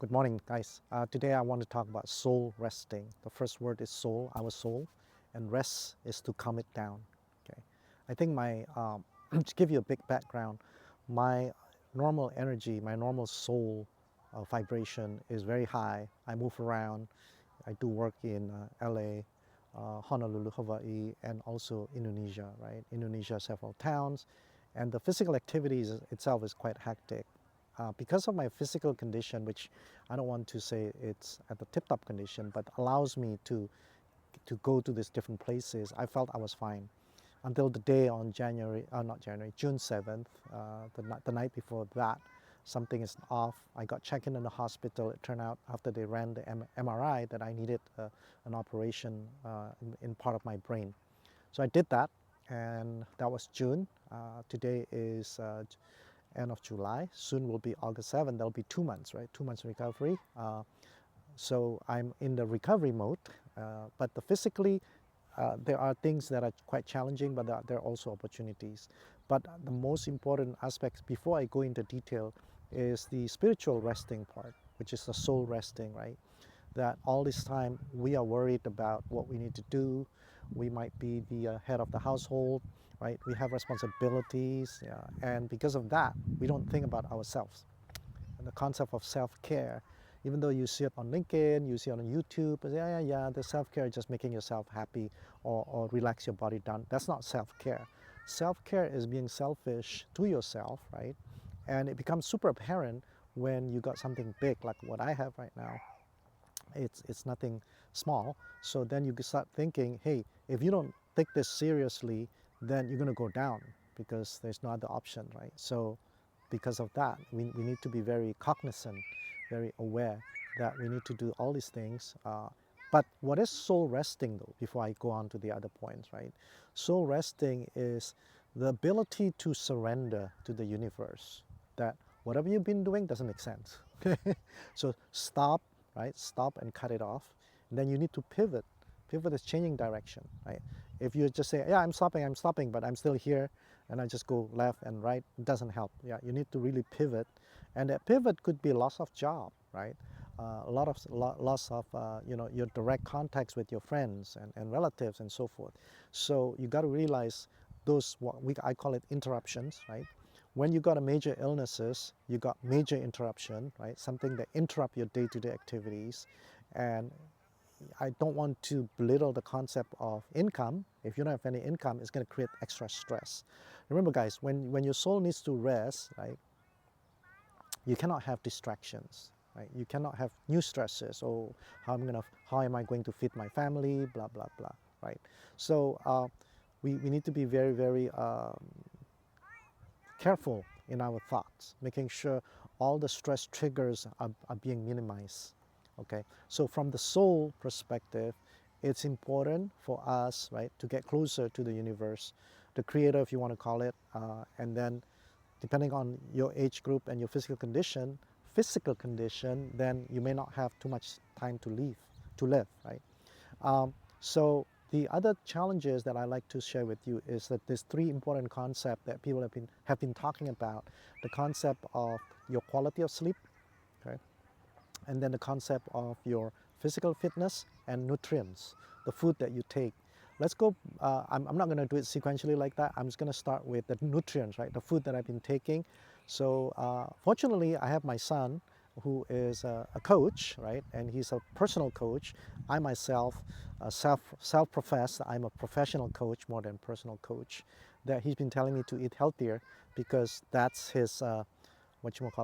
Good morning, guys. Today I want to talk about soul resting. The first word is soul, our soul, and rest is to calm it down. Okay, I think to give you a big background, my normal energy, my normal soul vibration is very high. I move around. I do work in LA, Honolulu, Hawaii, and also Indonesia. Right, Indonesia, several towns, and the physical activities itself is quite hectic. Because of my physical condition, which I don't want to say it's at the tip-top condition, but allows me to go to these different places, I felt I was fine until the day on not January, June 7th, the night before that, something is off. I got checked in the hospital. It turned out after they ran the MRI that I needed an operation in part of my brain. So I did that, and that was June. Today is end of July. Soon will be August 7th. That'll be 2 months, right? 2 months recovery. So I'm in the recovery mode, but physically, there are things that are quite challenging, but there are also opportunities. But the most important aspects, before I go into detail, is the spiritual resting part, which is the soul resting, right? That all this time we are worried about what we need to do. We might be the head of the household, right? We have responsibilities, yeah, and because of that, we don't think about ourselves. And the concept of self-care, even though you see it on LinkedIn, you see it on YouTube, but yeah, the self-care is just making yourself happy or relax your body down. That's not self-care. Self-care is being selfish to yourself, right? And it becomes super apparent when you got something big like what I have right now. It's nothing small. So then you start thinking, hey, if you don't take this seriously, then you're going to go down because there's no other option, right? So because of that, we need to be very cognizant, very aware that we need to do all these things. But what is soul resting though, before I go on to the other points, right? Soul resting is the ability to surrender to the universe, that whatever you've been doing doesn't make sense. So stop, right? Stop and cut it off. And then you need to pivot. Pivot is changing direction, right? If you just say, yeah, I'm stopping, but I'm still here, and I just go left and right, it doesn't help. Yeah, you need to really pivot. And that pivot could be loss of job, right? Loss of your direct contacts with your friends and relatives and so forth. So you got to realize those, I call it interruptions, right? When you got a major illnesses, you got major interruption, right? Something that interrupt your day-to-day activities. And I don't want to belittle the concept of income. If you don't have any income, it's going to create extra stress. Remember, guys, when your soul needs to rest, right, you cannot have distractions, right? You cannot have new stresses. Oh, how am I going to feed my family? Blah blah blah, right? So we need to be very very careful in our thoughts, making sure all the stress triggers are being minimized. Okay, so from the soul perspective, it's important for us, right, to get closer to the universe, the creator, if you want to call it, and then depending on your age group and your physical condition, then you may not have too much time to live, right? So the other challenges that I like to share with you is that there's three important concepts that people have been talking about. The concept of your quality of sleep, okay? And then the concept of your physical fitness and nutrients, the food that you take. Let's go, I'm not going to do it sequentially like that. I'm just going to start with the nutrients, right? The food that I've been taking. So fortunately, I have my son who is a coach, right? And he's a personal coach. I myself, self-professed, I'm a professional coach more than personal coach. That he's been telling me to eat healthier because that's his,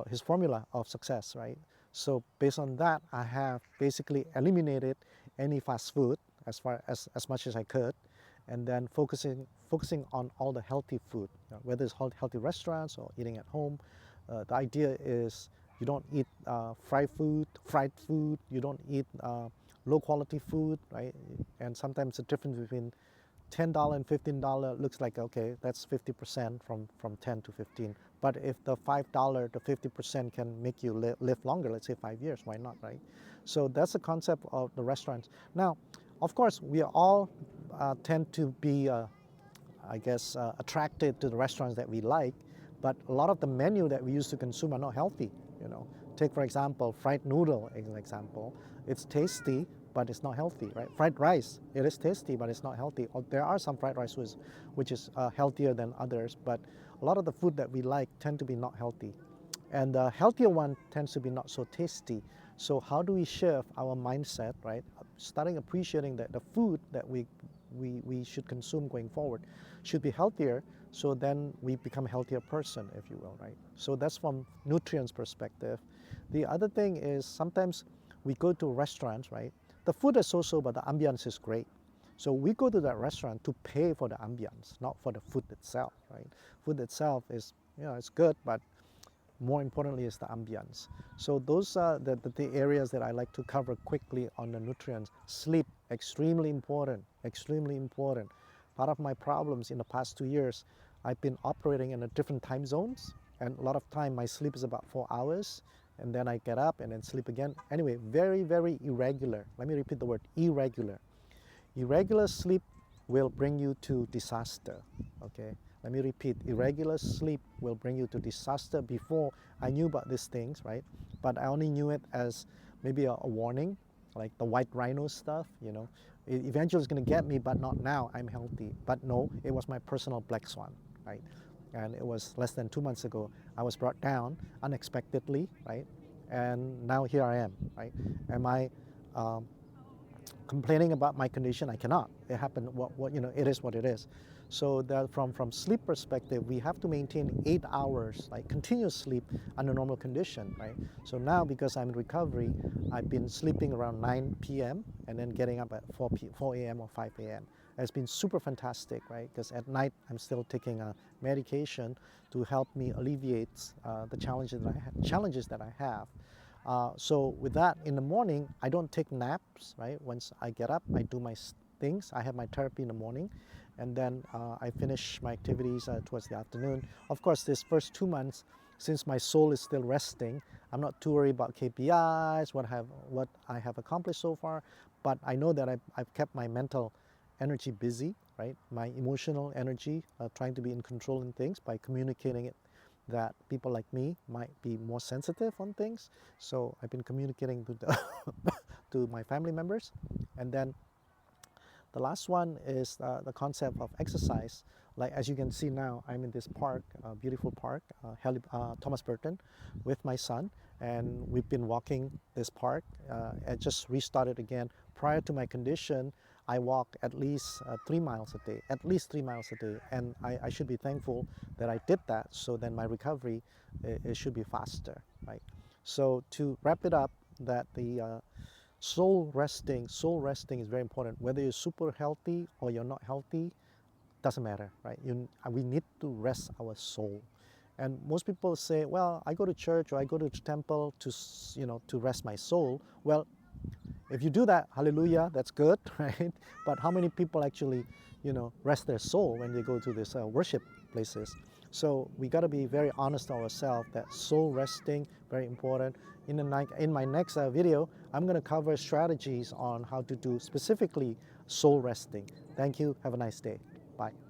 his formula of success, right? So based on that, I have basically eliminated any fast food as much as I could, and then focusing on all the healthy food, whether it's healthy restaurants or eating at home. The idea is you don't eat fried food. You don't eat low quality food, right? And sometimes the difference between $10 and $15 looks like, okay, that's 50% from 10 to 15. But if the $5, the 50% can make you live longer, let's say 5 years, why not, right? So that's the concept of the restaurants. Now, of course, we all tend to be, attracted to the restaurants that we like, but a lot of the menu that we used to consume are not healthy, you know. Take, for example, fried noodle as an example. It's tasty, but it's not healthy, right? Fried rice, it is tasty, but it's not healthy. Or there are some fried rice which is healthier than others, but a lot of the food that we like tend to be not healthy. And the healthier one tends to be not so tasty. So how do we shift our mindset, right? Starting appreciating that the food that we should consume going forward should be healthier, so then we become a healthier person, if you will, right? So that's from nutrients perspective. The other thing is sometimes we go to restaurants, right? The food is so-so, but the ambiance is great. So we go to that restaurant to pay for the ambiance, not for the food itself, right? Food itself is, it's good, but more importantly is the ambience. So those are the areas that I like to cover quickly on the nutrients. Sleep, extremely important, extremely important. Part of my problems in the past 2 years, I've been operating in a different time zones, and a lot of time my sleep is about 4 hours, and then I get up and then sleep again. Anyway, very, very irregular. Let me repeat the word irregular. Irregular sleep will bring you to disaster, okay? Let me repeat, irregular sleep will bring you to disaster. Before I knew about these things, right? But I only knew it as maybe a warning, like the white rhino stuff, eventually it's gonna get me, but not now, I'm healthy. But no, it was my personal black swan, right? And it was less than 2 months ago, I was brought down unexpectedly, right? And now here I am, right? Am I complaining about my condition? I cannot. It happened. It is what it is. So that from sleep perspective, we have to maintain 8 hours, like continuous sleep under normal condition, right? So now because I'm in recovery, I've been sleeping around 9 p.m. and then getting up at 4 a.m. or 5 a.m. It's been super fantastic, right? Because at night I'm still taking a medication to help me alleviate the challenges that I have. So with that, in the morning, I don't take naps, right? Once I get up, I do my things. I have my therapy in the morning, and then I finish my activities towards the afternoon. Of course, this first 2 months, since my soul is still resting, I'm not too worried about KPIs, what I have accomplished so far, but I know that I've kept my mental energy busy, right? My emotional energy, trying to be in control in things by communicating it that people like me might be more sensitive on things. So I've been communicating to my family members. And then the last one is the concept of exercise. Like as you can see now, I'm in this park, beautiful park, Thomas Burton, with my son, and we've been walking this park. I just restarted again. Prior to my condition, I walk at least 3 miles a day, and I should be thankful that I did that. So then my recovery it should be faster, right? So to wrap it up, that the soul resting is very important. Whether you're super healthy or you're not healthy, doesn't matter, right? We need to rest our soul. And most people say, well, I go to church or I go to temple to rest my soul. Well, if you do that, hallelujah, that's good, right? But how many people actually, rest their soul when they go to these worship places? So we got to be very honest to ourselves that soul resting, very important. In my next video, I'm going to cover strategies on how to do specifically soul resting. Thank you. Have a nice day. Bye.